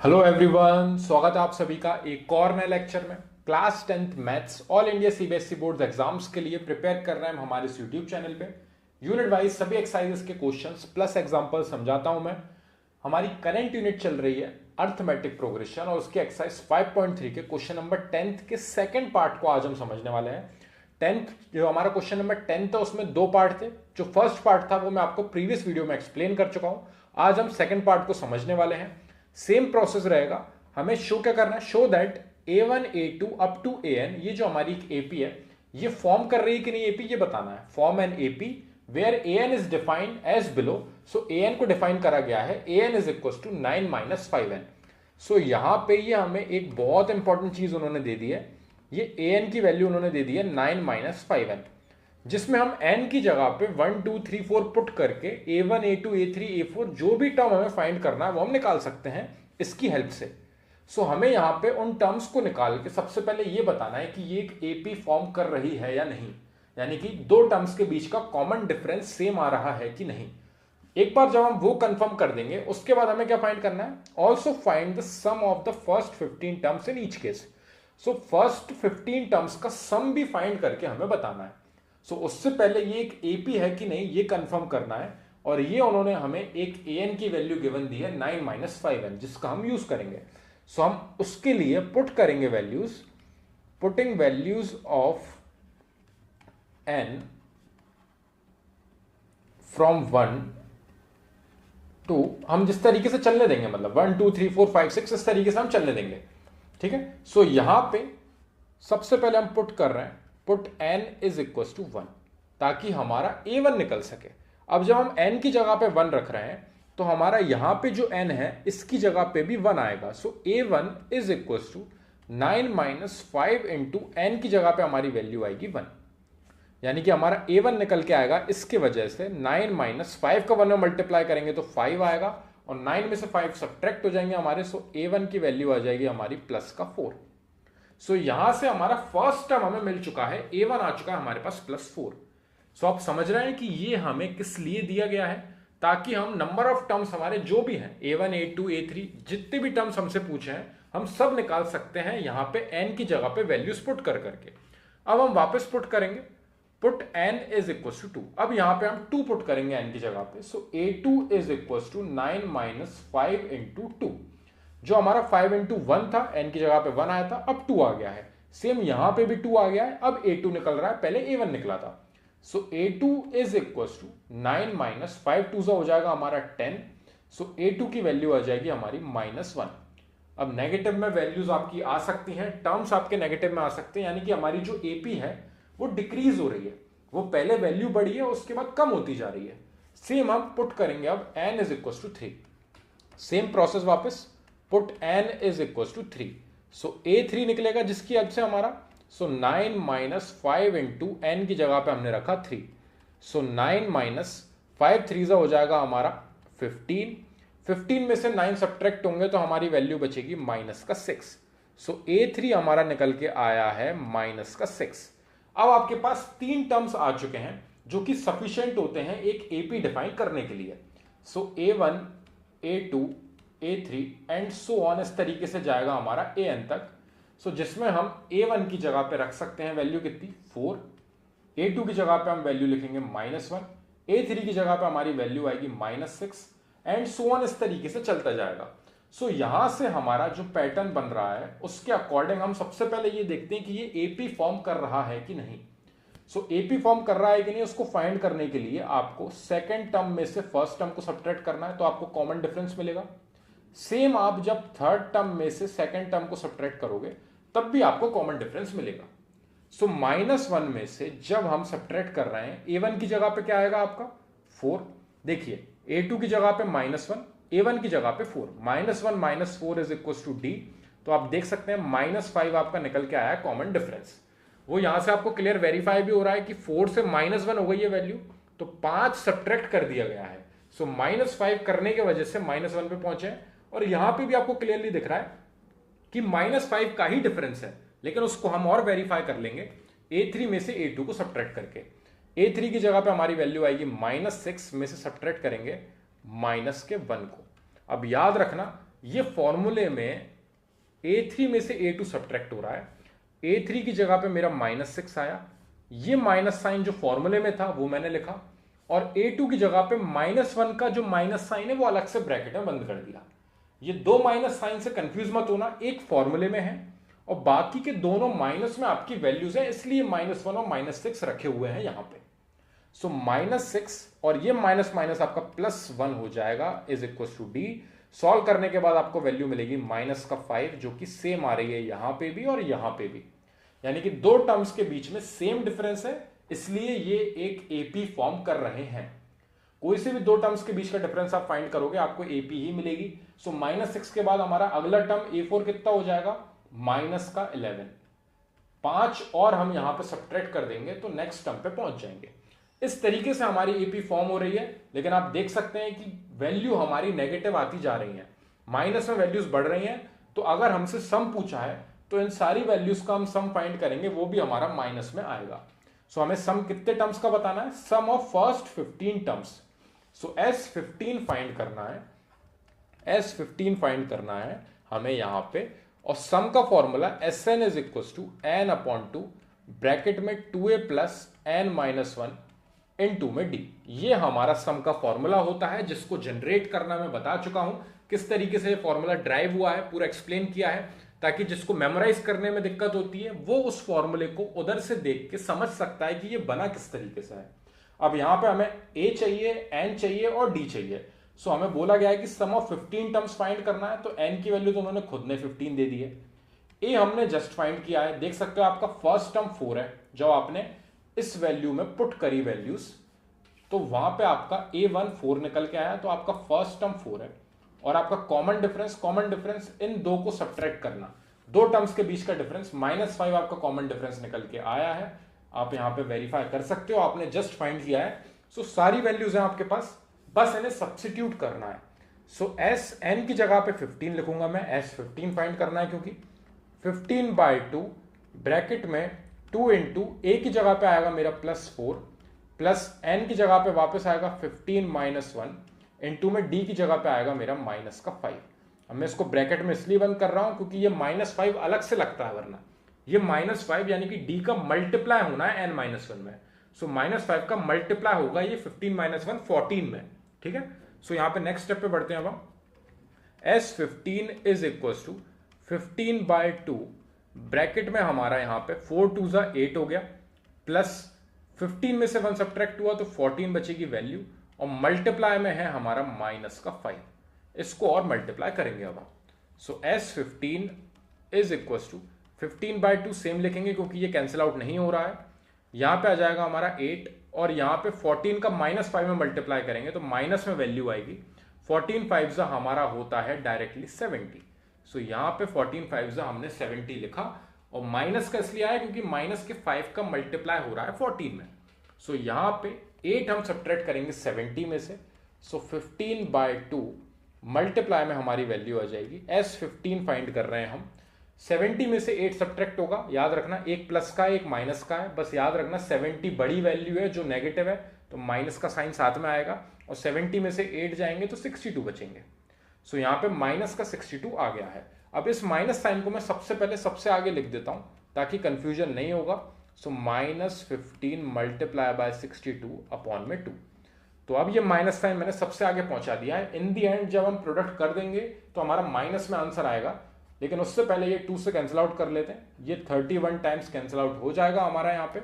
Hello everyone, स्वागत है आप सभी का एक और नए लेक्चर में। Class 10th maths all India CBSE board exams के लिए प्रिपेयर कर रहे हैं हम हमारे इस यूट्यूब चैनल पे। यूनिट वाइज सभी एक्सरसाइजेस के क्वेश्चंस प्लस एग्जांपल समझाता हूं मैं। हमारी करंट यूनिट चल रही है अर्थमेटिक प्रोग्रेशन और उसके एक्सरसाइज 5.3 के क्वेश्चन नंबर 10th के सेकेंड पार्ट को आज हम समझने वाले हैं। 10th जो हमारा क्वेश्चन नंबर 10th है उसमें दो पार्ट थे। जो फर्स्ट पार्ट था वो मैं आपको प्रीवियस वीडियो में एक्सप्लेन कर चुका हूं। आज हम सेकेंड पार्ट को समझने वाले हैं। सेम प्रोसेस रहेगा। हमें शो क्या करना है, show that a1 a2 up to an, ये जो हमारी एक एपी है ये फॉर्म कर रही है कि नहीं एपी, ये बताना है। Form an AP where an is defined as below. So an को डिफाइन करा गया है, an is equal to 9 - 5n। So यहां पे ये हमें एक बहुत इंपॉर्टेंट चीज उन्होंने दे दी है। ये an की वैल्यू उन्होंने दे दी है 9 - 5n, जिसमें हम n की जगह पे 1 2 3 4 पुट करके a1 a2 a3 a4 जो भी टर्म हमें फाइंड करना है वो हम निकाल सकते हैं इसकी हेल्प से। सो हमें यहाँ पे उन टर्म्स को निकाल के सबसे पहले ये बताना है कि ये एक एपी फॉर्म कर रही है या नहीं, यानी कि दो टर्म्स के बीच का कॉमन डिफरेंस सेम आ रहा है कि नहीं। एक बार जब हम वो कंफर्म कर देंगे उसके बाद हमें क्या फाइंड करना है, also find the sum of the first 15 terms in each case. So first 15 terms का सम भी फाइंड करके हमें बताना है। सो उससे पहले ये एक एपी है कि नहीं ये कंफर्म करना है। और ये उन्होंने हमें एक an की वैल्यू गिवन दी है 9 - 5n, जिसका हम यूज करेंगे। सो हम उसके लिए पुट करेंगे values, putting values of n from 1 to, हम जिस तरीके से चलने देंगे, मतलब 1 2 3 4 5 6 इस तरीके से हम चलने देंगे। ठीक है। सो यहां पे सबसे पहले हम पुट कर रहे हैं, put n is equal to 1, ताकि हमारा a1 निकल सके। अब जब हम n की जगह पे 1 रख रहे हैं तो हमारा यहां पे जो n है इसकी जगह पे भी 1 आएगा। So a1 is equal to 9 - 5 into n की जगह पे हमारी वैल्यू आएगी 1, यानी कि हमारा a1 निकल के आएगा। इसके वजह से 9 - 5 का 1 में मल्टीप्लाई करेंगे तो 5 आएगा और 9 में से 5 सब्ट्रैक्ट हो जाएंगे हमारे। सो a1 की वैल्यू आ जाएगी हमारी प्लस का 4। सो यहां से हमारा फर्स्ट टर्म हमें मिल चुका है, a1 आ चुका है हमारे पास +4। सो आप समझ रहे हैं कि ये हमें किस लिए दिया गया है, ताकि हम नंबर ऑफ टर्म्स हमारे जो भी हैं a1 a2 a3 जितने भी टर्म्स हमसे पूछे हैं हम सब निकाल सकते हैं यहां पे n की जगह पे वैल्यूज पुट कर करके। अब हम वापस पुट करेंगे, put n is equal to 2। अब यहां पे हम 2 पुट करेंगे n की जगह पे। So a2 is equal to 9 - 5 into 2। जो हमारा 5 इंटू 1 था, n की जगह पे 1 आया था, अब 2 आ गया है। सेम यहां पे भी 2 आ गया है, अब a2 निकल रहा है, पहले a1 निकला था। सो a2 इज इक्वल टू 9 - 5 2 हो जाएगा हमारा 10। सो a2 की वैल्यू आ जाएगी हमारी -1। अब नेगेटिव में वैल्यूज आपकी आ सकती हैं, टर्म्स आपके नेगेटिव में आ सकते हैं, यानी कि हमारी जो एपी है वो डिक्रीज हो रही है, वो पहले वैल्यू बढ़ी है उसके बाद कम होती जा रही है। सेम हम पुट करेंगे अब n is equal to 3। Same process वापस, put n is equal to 3। So a3 निकलेगा जिसकी हेल्प से हमारा, सो 9 - 5 इंटू n की जगह पे हमने रखा 3। सो 9 - 5 3 हो जाएगा हमारा 15। 15 में से 9 सब्ट्रैक्ट होंगे तो हमारी वैल्यू बचेगी -6। सो a3 हमारा निकल के आया है -6। अब आपके पास 3 टर्म्स आ चुके हैं जो कि सफिशिएंट होते हैं एक एपी डिफाइन करने के लिए। सो a1 a2 a3 and so on, इस तरीके से जाएगा हमारा an तक। सो जिसमें हम a1 की जगह पे रख सकते हैं वैल्यू कितनी, 4। a2 की जगह पे हम वैल्यू लिखेंगे -1। a3 की जगह पे हमारी वैल्यू आएगी -6 एंड सो ऑन, इस तरीके से चलता जाएगा। सो यहां से हमारा जो पैटर्न बन रहा है उसके अकॉर्डिंग हम सबसे पहले ये देखते हैं कि ये एपी फॉर्म कर रहा है कि नहीं। सो एपी फॉर्म कर रहा है कि नहीं उसको फाइंड करने के लिए आपको सेकेंड टर्म में से फर्स्ट टर्म को सब्ट्रैक्ट करना है, तो आपको कॉमन डिफरेंस मिलेगा। सेम आप जब थर्ड टर्म में से सेकेंड टर्म को सब्ट्रैक्ट करोगे तब भी आपको कॉमन डिफरेंस मिलेगा। सो -1 में से जब हम सब्ट्रैक्ट कर रहे हैं, a1 की जगह पे क्या आएगा आपका 4। देखिए a2 की जगह पे -1, a1 की जगह पे 4, -1 - 4 इज इक्वल टू d। तो आप देख सकते हैं -5 आपका निकल के आया कॉमन डिफरेंस। वो यहां से आपको क्लियर वेरीफाई भी हो रहा है कि 4 से -1 हो गई है वैल्यू, तो 5 सब्ट्रैक्ट कर दिया गया है। सो -5 करने की वजह से -1 पे पहुंचे। और यहां पे भी आपको क्लियरली दिख रहा है कि -5 का ही डिफरेंस है, लेकिन उसको हम और वेरीफाई कर लेंगे a3 में से a2 को सब्ट्रैक्ट करके। a3 की जगह पे हमारी वैल्यू आएगी -6 में से सब्ट्रैक्ट करेंगे -1 को। अब याद रखना ये फॉर्मूले में A3 में से A2 सब्ट्रैक्ट हो रहा है। A3 की जगह पे मेरा -6 आया, ये माइनस साइन जो फॉर्मूले में था वो मैंने लिखा, और A2 की जगह पे -1 का जो माइनस साइन है वो अलग से ब्रैकेट में बंद कर दिया। ये दो माइनस साइन से कंफ्यूज मत होना, एक फॉर्मूले में है और बाकी के दोनों माइनस में आपकी वैल्यूज है, इसलिए -1 और -6 रखे हुए हैं यहां पे। सो -6 और ये माइनस माइनस आपका +1 हो जाएगा is equal to D। Solve करने के बाद आपको वैल्यू मिलेगी -5, जो कि सेम आ रही है यहां पे भी और यहां पे भी, यानी कि दो टर्म्स के बीच में सेम डिफरेंस है, इसलिए ये एक AP फॉर्म कर रहे हैं। कोई से भी दो टर्म्स के बीच का डिफरेंस आप फाइंड करोगे आपको AP ही मिलेगी। सो -6 के बाद हमारा अगला टर्म A4 कितना हो जाएगा, -11। 5 और हम यहां पे सब्ट्रैक्ट कर देंगे तो नेक्स्ट टर्म पे पहुंच जाएंगे। इस तरीके से हमारी AP फॉर्म हो रही है, लेकिन आप देख सकते हैं कि वैल्यू हमारी नेगेटिव आती जा रही है, माइनस में वैल्यूज बढ़ रही हैं। तो अगर हमसे सम पूछा है तो इन सारी वैल्यूज का हम सम फाइंड करेंगे, वो भी हमारा माइनस में आएगा। सो हमें सम कितने टर्म्स का बताना है, sum of first 15 terms. So S15 find करना है, S15 फाइंड करना है हमें यहां पे, और सम का formula Sn is equal to n/2 bracket में 2a प्लस n-1 इन 2 में D। ये हमारा सम का फॉर्मूला होता है, जिसको जनरेट करना मैं बता चुका हूं किस तरीके से फॉर्मूला ड्राइव हुआ है, पूरा एक्सप्लेन किया है, ताकि जिसको मेमोराइज करने में दिक्कत होती है वो उस फॉर्मूले को उधर से देख के समझ सकता है कि ये बना किस तरीके से है। अब यहां पे हमें A चाहिए, N चाहिए और D चाहिए। सो हमें बोला गया है कि सम ऑफ 15 टर्म्स फाइंड करना है, तो N की वैल्यू तो उन्होंने खुद ने 15 दे दी है, A हमने जस्ट फाइंड किया है। देख सकते हो आपका फर्स्ट टर्म 4 है, जब आपने इस वैल्यू में पुट करी वैल्यूज तो वहां पे आपका A1 4 निकल के आया, तो आपका फर्स्ट टर्म 4 है। और आपका कॉमन डिफरेंस इन दो को सब्ट्रैक्ट करना, दो टर्म्स के बीच का डिफरेंस -5 आपका कॉमन डिफरेंस निकल के आया है। आप यहां पे वेरीफाई कर सकते हो, आपने जस्ट फाइंड किया है। सो सारी वैल्यूज हैं आपके पास, बस इन्हें सब्स्टिट्यूट करना है। सो Sn की जगह पे 15 लिखूंगा मैं, S15 फाइंड करना है, क्योंकि 15/2 ब्रैकेट में 2 इंटू A की जगह पे आएगा मेरा +4 प्लस N की जगह पे वापस आएगा 15-1 इंटू में D की जगह पे आएगा मेरा -5। अब मैं इसको ब्रैकेट में इसलिए बंद कर रहा हूं क्योंकि ये -5 अलग से लगता है, वरना ये -5 यानी कि D का मल्टीप्लाई होना है N-1 में। सो -5 का मल्टीप्लाई होगा ये 15-1 14 में, ठीक है। सो यहां पे नेक्स्ट स्टेप पे बढ़ते हैं। अब हम S15 is equal to 15/2 bracket में हमारा यहां पे 4 2 8 हो गया, प्लस 15 में से 1 सब्ट्रैक्ट हुआ तो 14 बचेगी वैल्यू, और मल्टीप्लाई में है हमारा -5। इसको और मल्टीप्लाई करेंगे अब हम। So S15 is equal to 15/2 same लिखेंगे क्योंकि ये कैंसिल आउट नहीं हो रहा है। यहां पे आ जाएगा हमारा 8, और यहां पे 14 का -5 में मल्टीप्लाई करेंगे तो माइनस में वैल्यू आएगी। 14 5 हमारा होता है डायरेक्टली 70। सो यहां पे 14 5 हमने 70 लिखा, और माइनस का इसलिए आया क्योंकि माइनस के 5 का मल्टीप्लाई हो रहा है 14 में। सो यहां पे 8 हम सब्ट्रैक्ट करेंगे 70 में से। सो 15/2 मल्टीप्लाई में हमारी वैल्यू आ जाएगी, S15 फाइंड कर रहे हैं हम। 70 में से 8 सब्ट्रैक्ट होगा, याद रखना एक प्लस का एक माइनस का है, बस याद रखना 70 बड़ी वैल्यू है जो नेगेटिव है, तो माइनस का साइन साथ में आएगा, और 70 में से 8 जाएंगे तो 62 बचेंगे। सो यहाँ पे माइनस का 62 आ गया है। अब इस माइनस साइन को मैं सबसे पहले सबसे आगे लिख देता हूं ताकि कंफ्यूजन नहीं होगा। सो -15 मल्टीप्लाई बाय 62 अपॉन में 2। तो अब ये माइनस साइन मैंने सबसे आगे पहुंचा दिया है। इन दी एंड जब हम प्रोडक्ट कर देंगे तो हमारा माइनस में आंसर आएगा, लेकिन उससे पहले ये 2 से कैंसिल आउट कर लेते हैं। ये 31 टाइम्स कैंसिल आउट हो जाएगा हमारा यहाँ पे।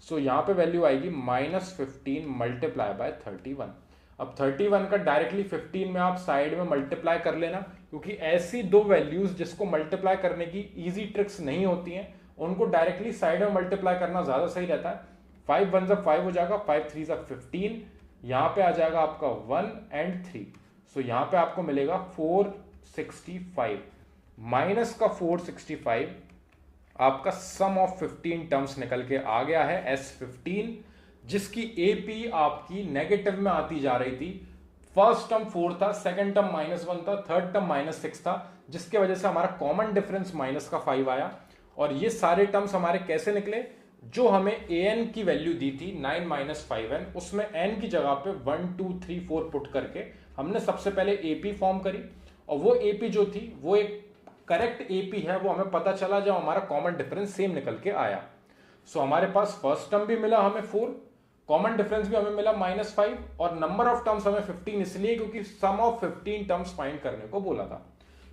सो यहाँ पे वैल्यू आएगी -15 मल्टीप्लाई बाय 31। अब 31 का डायरेक्टली 15 में आप साइड में मल्टीप्लाई कर लेना, क्योंकि ऐसी दो वैल्यूज जिसको मल्टीप्लाई करने की इजी ट्रिक्स नहीं होती हैं, उनको डायरेक्टली साइड में मल्टीप्लाई करना ज्यादा सही रहता है। 5 1 5 हो जाएगा, 5 3 15, यहाँ पे आ जाएगा आपका 1 and 3। सो यहाँ पे आपको मिलेगा 465 माइनस का 465, आपका सम ऑफ 15 टर्म्स निकल के आ गया है S15, जिसकी AP आपकी नेगेटिव में आती जा रही थी। फर्स्ट टर्म 4 था, सेकंड टर्म -1 था, थर्ड टर्म -6 था, जिसके वजह से हमारा कॉमन डिफरेंस -5 आया। और ये सारे टर्म्स हमारे कैसे निकले, जो हमें an की वैल्यू दी थी 9 - 5n, उसमें n की जगह पे 1 2 3 4 पुट करके हमने सबसे पहले AP फॉर्म करी, और वो एपी जो थी वो एक करेक्ट एपी है, वो हमें पता चला जब हमारा कॉमन डिफरेंस सेम निकल के आया। सो हमारे पास फर्स्ट टर्म भी मिला हमें 4, कॉमन डिफरेंस भी हमें मिला -5 और नंबर ऑफ टर्म्स हमें 15 इसलिए क्योंकि सम ऑफ 15 टर्म्स फाइंड करने को बोला था।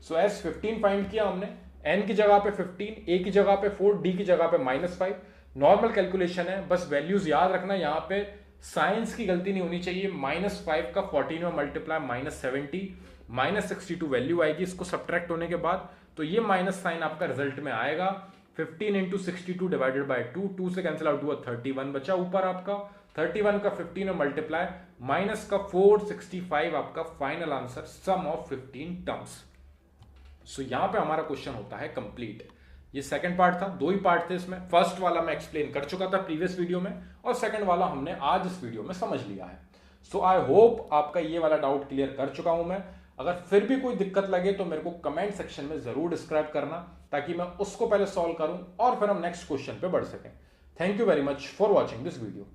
सो एस 15 फाइंड किया हमने, n की जगह पे 15, a की जगह पे 4, d की जगह पे -5। नॉर्मल कैलकुलेशन है, बस वैल्यूज याद रखना, यहाँ पे साइंस की गलती नहीं होनी चाहिए। -5 का 14 में मल्टीप्लाई -70 -62 वैल्यू आएगी इसको सब्ट्रैक्ट होने के बाद, तो ये माइनस साइन आपका रिजल्ट में आएगा। 15 इंटू 62 डिवाइडेड बाई 2, 2 से कैंसिल आउट हुआ 31 बचा ऊपर आपका, 31 का 15 में मल्टीप्लाई माइनस का 465 आपका final answer sum of 15 terms. So यहां पे हमारा क्वेश्चन होता है कंप्लीट। ये सेकंड पार्ट था, 2 ही पार्ट थे इसमें। फर्स्ट वाला मैं एक्सप्लेन कर चुका था प्रीवियस वीडियो में और सेकंड वाला हमने आज इस वीडियो में समझ लिया है। सो आई होप आपका ये वाला डाउट क्लियर कर चुका हूं मैं। अगर फिर भी कोई दिक्कत लगे तो मेरे को कमेंट सेक्शन में जरूर डिस्क्राइब करना, ताकि मैं उसको पहले सॉल्व करूं और फिर हम नेक्स्ट क्वेश्चन पे बढ़ सकें। Thank you very much for watching this video.